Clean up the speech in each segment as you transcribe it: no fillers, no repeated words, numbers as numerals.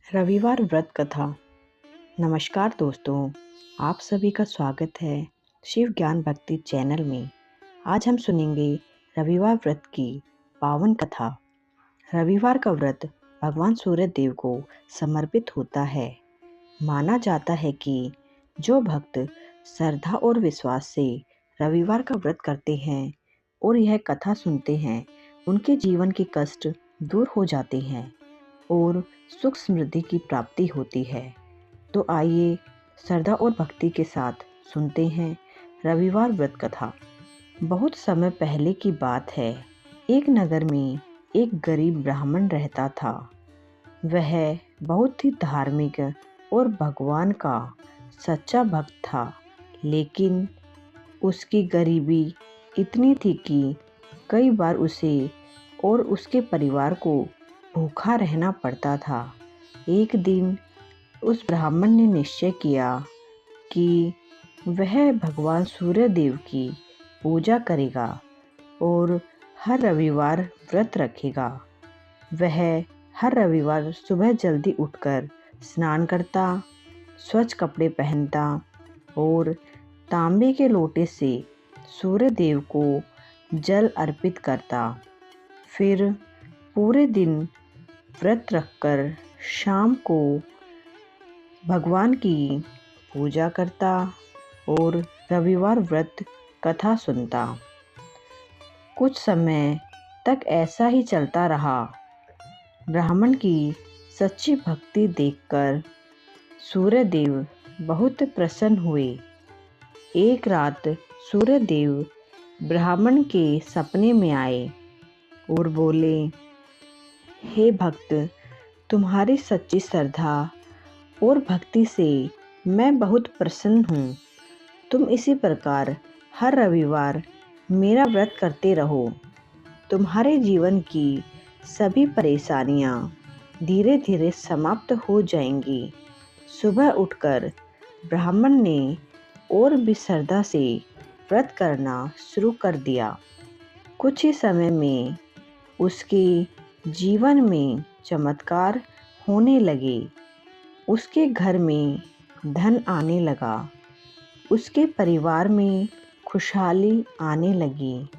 रविवार व्रत कथा। नमस्कार दोस्तों, आप सभी का स्वागत है शिव ज्ञान भक्ति चैनल में। आज हम सुनेंगे रविवार व्रत की पावन कथा। रविवार का व्रत भगवान सूर्य देव को समर्पित होता है। माना जाता है कि जो भक्त श्रद्धा और विश्वास से रविवार का व्रत करते हैं और यह कथा सुनते हैं, उनके जीवन के कष्ट दूर हो जाते हैं और सुख समृद्धि की प्राप्ति होती है। तो आइए श्रद्धा और भक्ति के साथ सुनते हैं रविवार व्रत कथा। बहुत समय पहले की बात है। एक नगर में एक गरीब ब्राह्मण रहता था। वह बहुत ही धार्मिक और भगवान का सच्चा भक्त था, लेकिन उसकी गरीबी इतनी थी कि कई बार उसे और उसके परिवार को भूखा रहना पड़ता था। एक दिन उस ब्राह्मण ने निश्चय किया कि वह भगवान सूर्य देव की पूजा करेगा और हर रविवार व्रत रखेगा। वह हर रविवार सुबह जल्दी उठकर स्नान करता, स्वच्छ कपड़े पहनता और तांबे के लोटे से सूर्य देव को जल अर्पित करता। फिर पूरे दिन व्रत रखकर शाम को भगवान की पूजा करता और रविवार व्रत कथा सुनता। कुछ समय तक ऐसा ही चलता रहा। ब्राह्मण की सच्ची भक्ति देखकर सूर्य देव बहुत प्रसन्न हुए। एक रात सूर्य देव ब्राह्मण के सपने में आए और बोले, हे भक्त, तुम्हारी सच्ची श्रद्धा और भक्ति से मैं बहुत प्रसन्न हूँ। तुम इसी प्रकार हर रविवार मेरा व्रत करते रहो। तुम्हारे जीवन की सभी परेशानियाँ धीरे धीरे समाप्त हो जाएंगी। सुबह उठकर ब्राह्मण ने और भी श्रद्धा से व्रत करना शुरू कर दिया। कुछ ही समय में उसके जीवन में चमत्कार होने लगे। उसके घर में धन आने लगा। उसके परिवार में खुशहाली आने लगी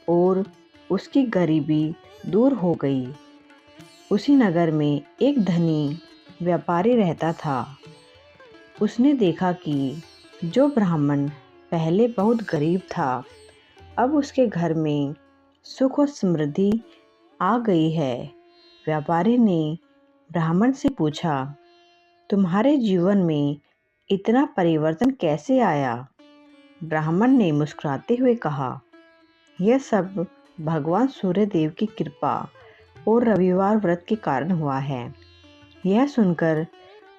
और उसकी गरीबी दूर हो गई। उसी नगर में एक धनी व्यापारी रहता था। उसने देखा कि जो ब्राह्मण पहले बहुत गरीब था, अब उसके घर में सुख और समृद्धि आ गई है। व्यापारी ने ब्राह्मण से पूछा, तुम्हारे जीवन में इतना परिवर्तन कैसे आया? ब्राह्मण ने मुस्कुराते हुए कहा, यह सब भगवान सूर्य देव की कृपा और रविवार व्रत के कारण हुआ है। यह सुनकर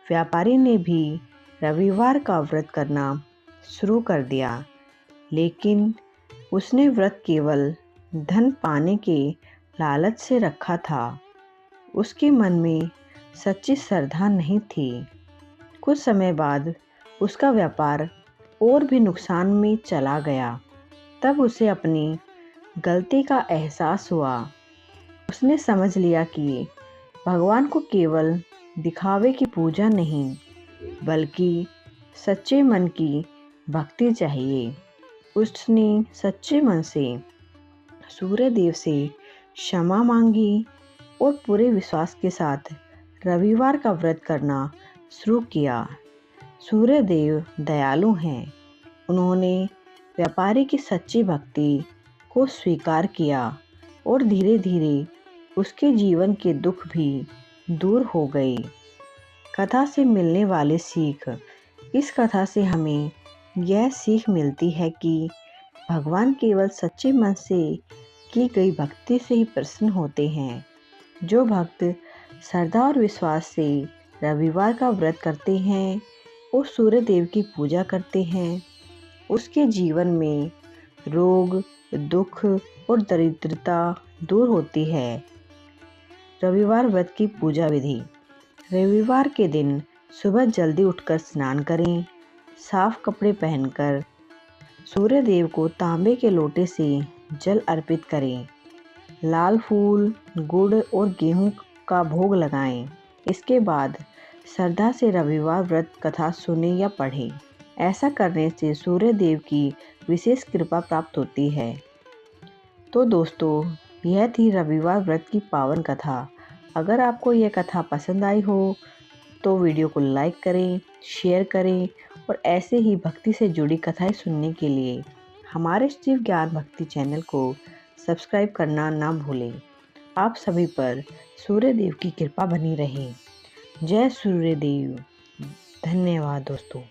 व्यापारी ने भी रविवार का व्रत करना शुरू कर दिया, लेकिन उसने व्रत केवल धन पाने के लालच से रखा था। उसके मन में सच्ची श्रद्धा नहीं थी। कुछ समय बाद उसका व्यापार और भी नुकसान में चला गया। तब उसे अपनी गलती का एहसास हुआ। उसने समझ लिया कि भगवान को केवल दिखावे की पूजा नहीं, बल्कि सच्चे मन की भक्ति चाहिए। उसने सच्चे मन से सूर्य देव से क्षमा मांगी और पूरे विश्वास के साथ रविवार का व्रत करना शुरू किया। सूर्य देव दयालु हैं। उन्होंने व्यापारी की सच्ची भक्ति को स्वीकार किया और धीरे धीरे उसके जीवन के दुख भी दूर हो गए। कथा से मिलने वाली सीख। इस कथा से हमें यह सीख मिलती है कि भगवान केवल सच्चे मन से की गई भक्ति से ही प्रसन्न होते हैं। जो भक्त श्रद्धा और विश्वास से रविवार का व्रत करते हैं और सूर्य देव की पूजा करते हैं, उसके जीवन में रोग, दुख और दरिद्रता दूर होती है। रविवार व्रत की पूजा विधि। रविवार के दिन सुबह जल्दी उठकर स्नान करें। साफ कपड़े पहनकर सूर्य देव को तांबे के लोटे से जल अर्पित करें। लाल फूल, गुड़ और गेहूं का भोग लगाएं। इसके बाद श्रद्धा से रविवार व्रत कथा सुने या पढ़ें। ऐसा करने से सूर्य देव की विशेष कृपा प्राप्त होती है। तो दोस्तों, यह थी रविवार व्रत की पावन कथा। अगर आपको यह कथा पसंद आई हो तो वीडियो को लाइक करें, शेयर करें और ऐसे ही भक्ति से जुड़ी कथाएं सुनने के लिए हमारे शिव ज्ञान भक्ति चैनल को सब्सक्राइब करना ना भूलें। आप सभी पर सूर्य देव की कृपा बनी रहे। जय सूर्य देव। धन्यवाद दोस्तों।